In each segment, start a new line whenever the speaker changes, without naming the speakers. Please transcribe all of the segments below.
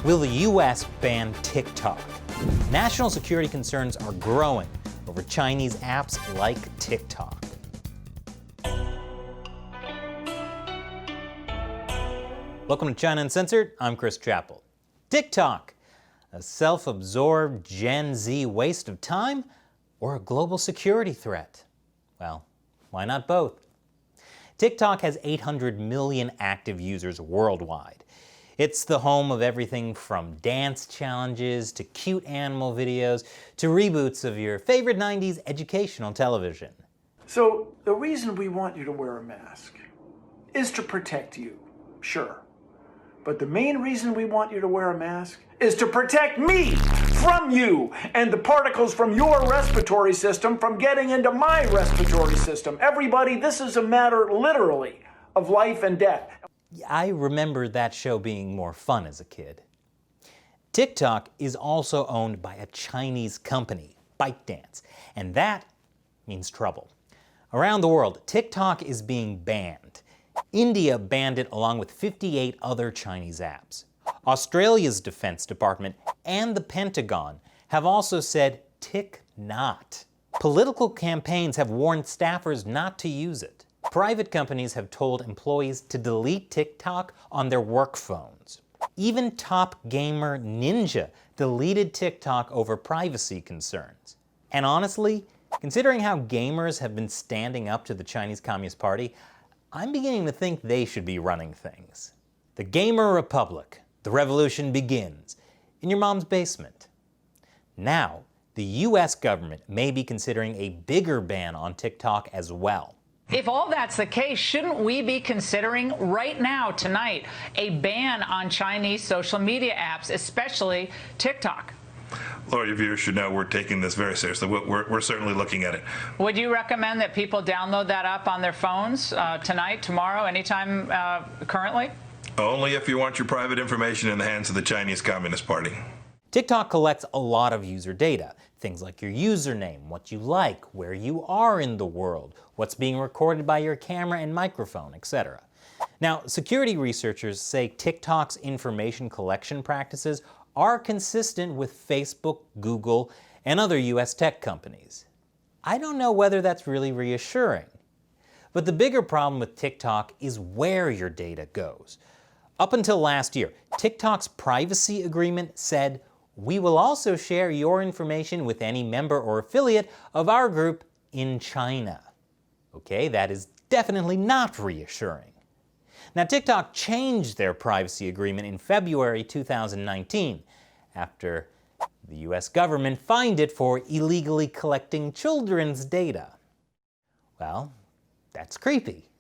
Will the US ban TikTok? National security concerns are growing over Chinese apps like TikTok. Welcome to China Uncensored. I'm Chris Chappell. TikTok, a self-absorbed Gen Z waste of time or a global security threat? Well, why not both? TikTok has 800 million active users worldwide. It's the home of everything from dance challenges to cute animal videos to reboots of your favorite 90s educational television.
So the reason we want you to wear a mask is to protect you, sure. But the main reason we want you to wear a mask is to protect me from you and the particles from your respiratory system from getting into my respiratory system. Everybody, this is a matter literally of life and death.
I remember that show being more fun as a kid. TikTok is also owned by a Chinese company, ByteDance, and that means trouble. Around the world, TikTok is being banned. India banned it along with 58 other Chinese apps. Australia's Defense Department and the Pentagon have also said tick not. Political campaigns have warned staffers not to use it. Private companies have told employees to delete TikTok on their work phones. Even top gamer Ninja deleted TikTok over privacy concerns. And honestly, considering how gamers have been standing up to the Chinese Communist Party, I'm beginning to think they should be running things. The Gamer Republic, the revolution begins in your mom's basement. Now, the US government may be considering a bigger ban on TikTok as well.
If all that's the case, shouldn't we be considering right now, tonight, a ban on Chinese social media apps, especially TikTok?
Laura, your viewers should know we're taking this very seriously. We're certainly looking at it.
Would you recommend that people download that app on their phones tonight, tomorrow, anytime currently?
Only if you want your private information in the hands of the Chinese Communist Party.
TikTok collects a lot of user data. Things like your username, what you like, where you are in the world, what's being recorded by your camera and microphone, etc. Now, security researchers say TikTok's information collection practices are consistent with Facebook, Google, and other US tech companies. I don't know whether that's really reassuring. But the bigger problem with TikTok is where your data goes. Up until last year, TikTok's privacy agreement said, "We will also share your information with any member or affiliate of our group in China." Okay, that is definitely not reassuring. Now, TikTok changed their privacy agreement in February 2019 after the US government fined it for illegally collecting children's data. Well, that's creepy.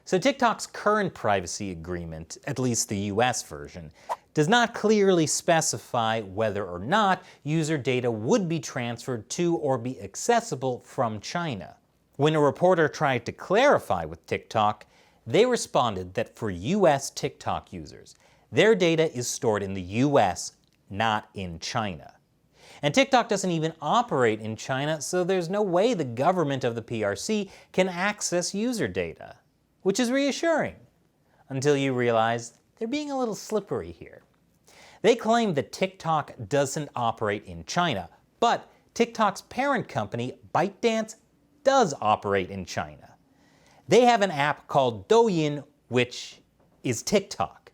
So TikTok's current privacy agreement, at least the US version, does not clearly specify whether or not user data would be transferred to or be accessible from China. When a reporter tried to clarify with TikTok, they responded that for US TikTok users, their data is stored in the US, not in China. And TikTok doesn't even operate in China, so there's no way the government of the PRC can access user data. Which is reassuring, until you realize they're being a little slippery here. They claim that TikTok doesn't operate in China, but TikTok's parent company, ByteDance, does operate in China. They have an app called Douyin, which is TikTok.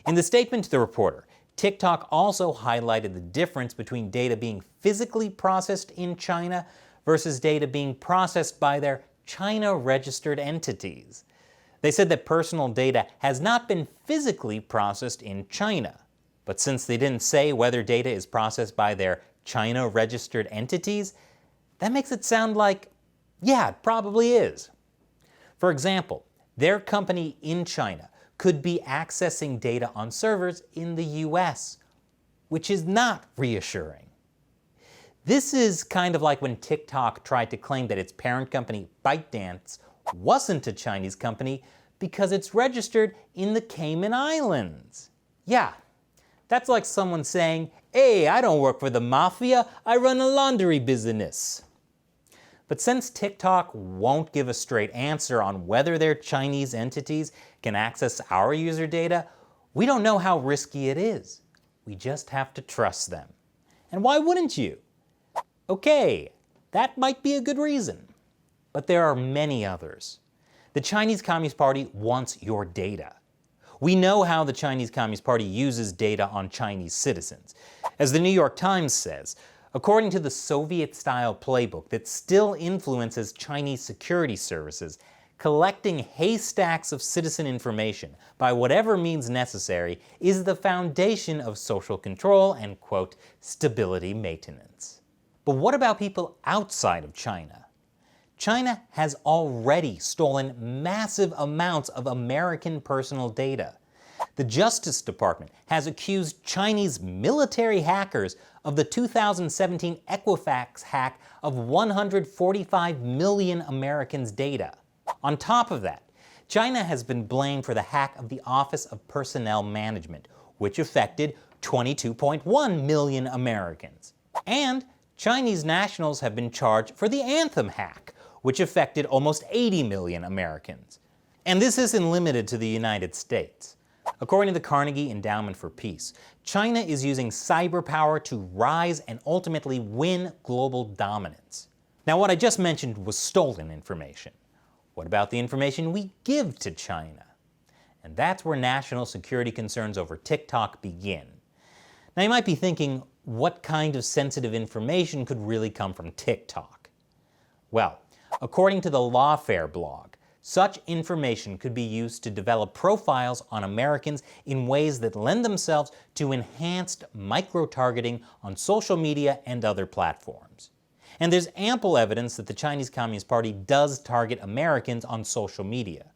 In the statement to the reporter, TikTok also highlighted the difference between data being physically processed in China versus data being processed by their China-registered entities. They said that personal data has not been physically processed in China, but since they didn't say whether data is processed by their China-registered entities, that makes it sound like, yeah, it probably is. For example, their company in China could be accessing data on servers in the US, which is not reassuring. This is kind of like when TikTok tried to claim that its parent company, ByteDance, wasn't a Chinese company because it's registered in the Cayman Islands. Yeah, that's like someone saying, "Hey, I don't work for the mafia, I run a laundry business." But since TikTok won't give a straight answer on whether their Chinese entities can access our user data, We don't know how risky it is. We just have to trust them. And why wouldn't you? Okay, that might be a good reason. But there are many others. The Chinese Communist Party wants your data. We know how the Chinese Communist Party uses data on Chinese citizens. As the New York Times says, according to the Soviet-style playbook that still influences Chinese security services, collecting haystacks of citizen information by whatever means necessary is the foundation of social control and, quote, stability maintenance. But what about people outside of China? China has already stolen massive amounts of American personal data. The Justice Department has accused Chinese military hackers of the 2017 Equifax hack of 145 million Americans' data. On top of that, China has been blamed for the hack of the Office of Personnel Management, which affected 22.1 million Americans. And Chinese nationals have been charged for the Anthem hack, which affected almost 80 million Americans. And this isn't limited to the United States. According to the Carnegie Endowment for Peace, China is using cyber power to rise and ultimately win global dominance. Now, what I just mentioned was stolen information. What about the information we give to China? And that's where national security concerns over TikTok begin. Now, you might be thinking, what kind of sensitive information could really come from TikTok? Well, according to the Lawfare blog, such information could be used to develop profiles on Americans in ways that lend themselves to enhanced micro-targeting on social media and other platforms. And there's ample evidence that the Chinese Communist Party does target Americans on social media.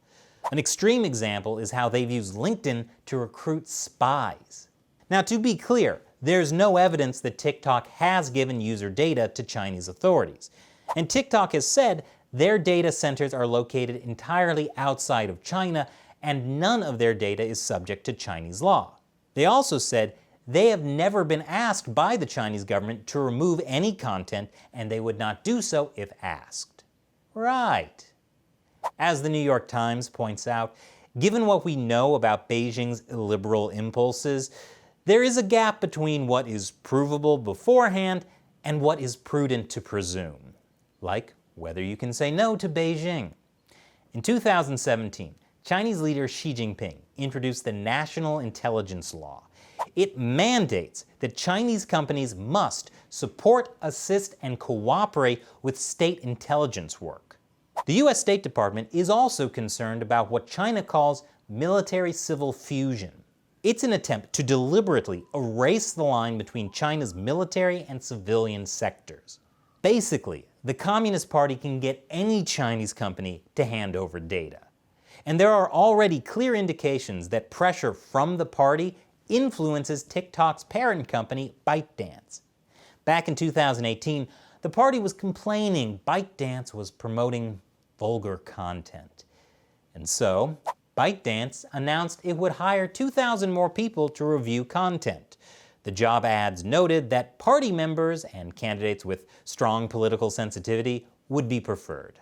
An extreme example is how they've used LinkedIn to recruit spies. Now, to be clear, there's no evidence that TikTok has given user data to Chinese authorities. And TikTok has said their data centers are located entirely outside of China, and none of their data is subject to Chinese law. They also said they have never been asked by the Chinese government to remove any content, and they would not do so if asked. Right. As the New York Times points out, given what we know about Beijing's illiberal impulses, there is a gap between what is provable beforehand and what is prudent to presume, like whether you can say no to Beijing. In 2017, Chinese leader Xi Jinping introduced the National Intelligence Law. It mandates that Chinese companies must support, assist, and cooperate with state intelligence work. The US State Department is also concerned about what China calls military-civil fusion. It's an attempt to deliberately erase the line between China's military and civilian sectors. Basically, the Communist Party can get any Chinese company to hand over data. And there are already clear indications that pressure from the party influences TikTok's parent company, ByteDance. Back in 2018, the party was complaining ByteDance was promoting vulgar content. And so, ByteDance announced it would hire 2,000 more people to review content. The job ads noted that party members and candidates with strong political sensitivity would be preferred.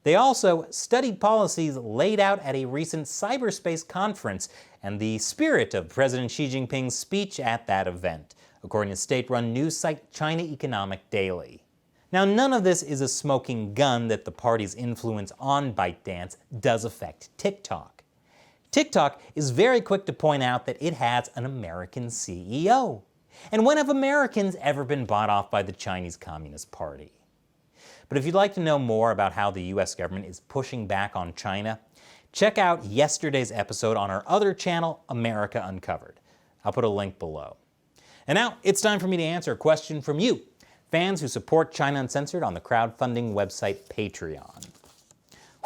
They also studied policies laid out at a recent cyberspace conference and the spirit of President Xi Jinping's speech at that event, according to state-run news site China Economic Daily. Now, none of this is a smoking gun that the party's influence on ByteDance does affect TikTok. TikTok is very quick to point out that it has an American CEO. And when have Americans ever been bought off by the Chinese Communist Party? But if you'd like to know more about how the US government is pushing back on China, check out yesterday's episode on our other channel, America Uncovered. I'll put a link below. And now it's time for me to answer a question from you, fans who support China Uncensored on the crowdfunding website Patreon.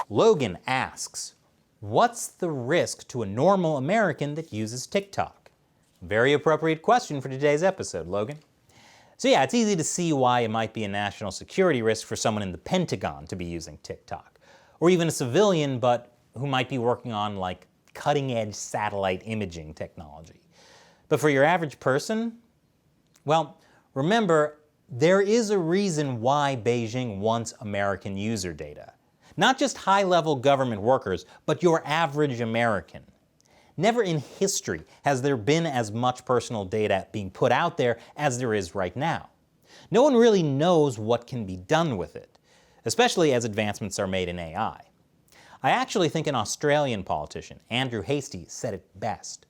Logan asks, what's the risk to a normal American that uses TikTok? Very appropriate question for today's episode, Logan. So yeah, it's easy to see why it might be a national security risk for someone in the Pentagon to be using TikTok, or even a civilian, but who might be working on like cutting-edge satellite imaging technology. But for your average person, well, remember, there is a reason why Beijing wants American user data. Not just high-level government workers, but your average American. Never in history has there been as much personal data being put out there as there is right now. No one really knows what can be done with it, especially as advancements are made in AI. I actually think an Australian politician, Andrew Hastie, said it best.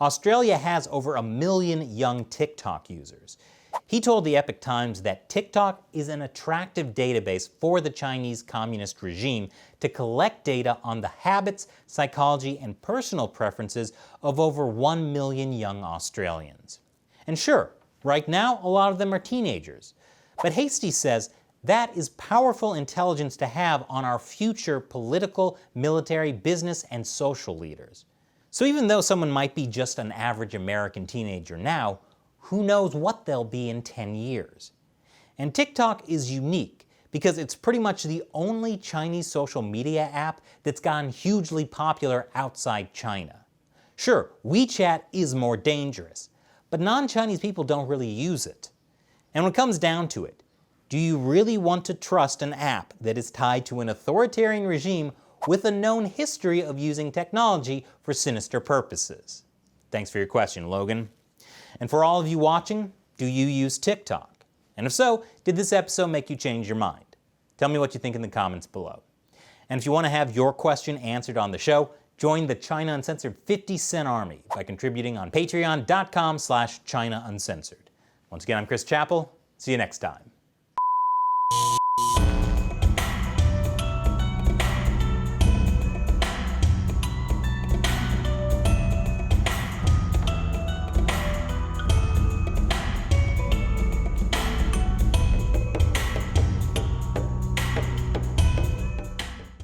Australia has over 1 million young TikTok users. He told the Epoch Times that TikTok is an attractive database for the Chinese communist regime to collect data on the habits, psychology, and personal preferences of over 1 million young Australians. And sure, right now a lot of them are teenagers. But Hastie says that is powerful intelligence to have on our future political, military, business, and social leaders. So even though someone might be just an average American teenager now, who knows what they'll be in 10 years? And TikTok is unique because it's pretty much the only Chinese social media app that's gotten hugely popular outside China. Sure, WeChat is more dangerous, but non-Chinese people don't really use it. And when it comes down to it, do you really want to trust an app that is tied to an authoritarian regime with a known history of using technology for sinister purposes? Thanks for your question, Logan. And for all of you watching, do you use TikTok? And if so, did this episode make you change your mind? Tell me what you think in the comments below. And if you want to have your question answered on the show, join the China Uncensored 50-cent army by contributing on patreon.com/China Uncensored. Once again, I'm Chris Chappell. See you next time.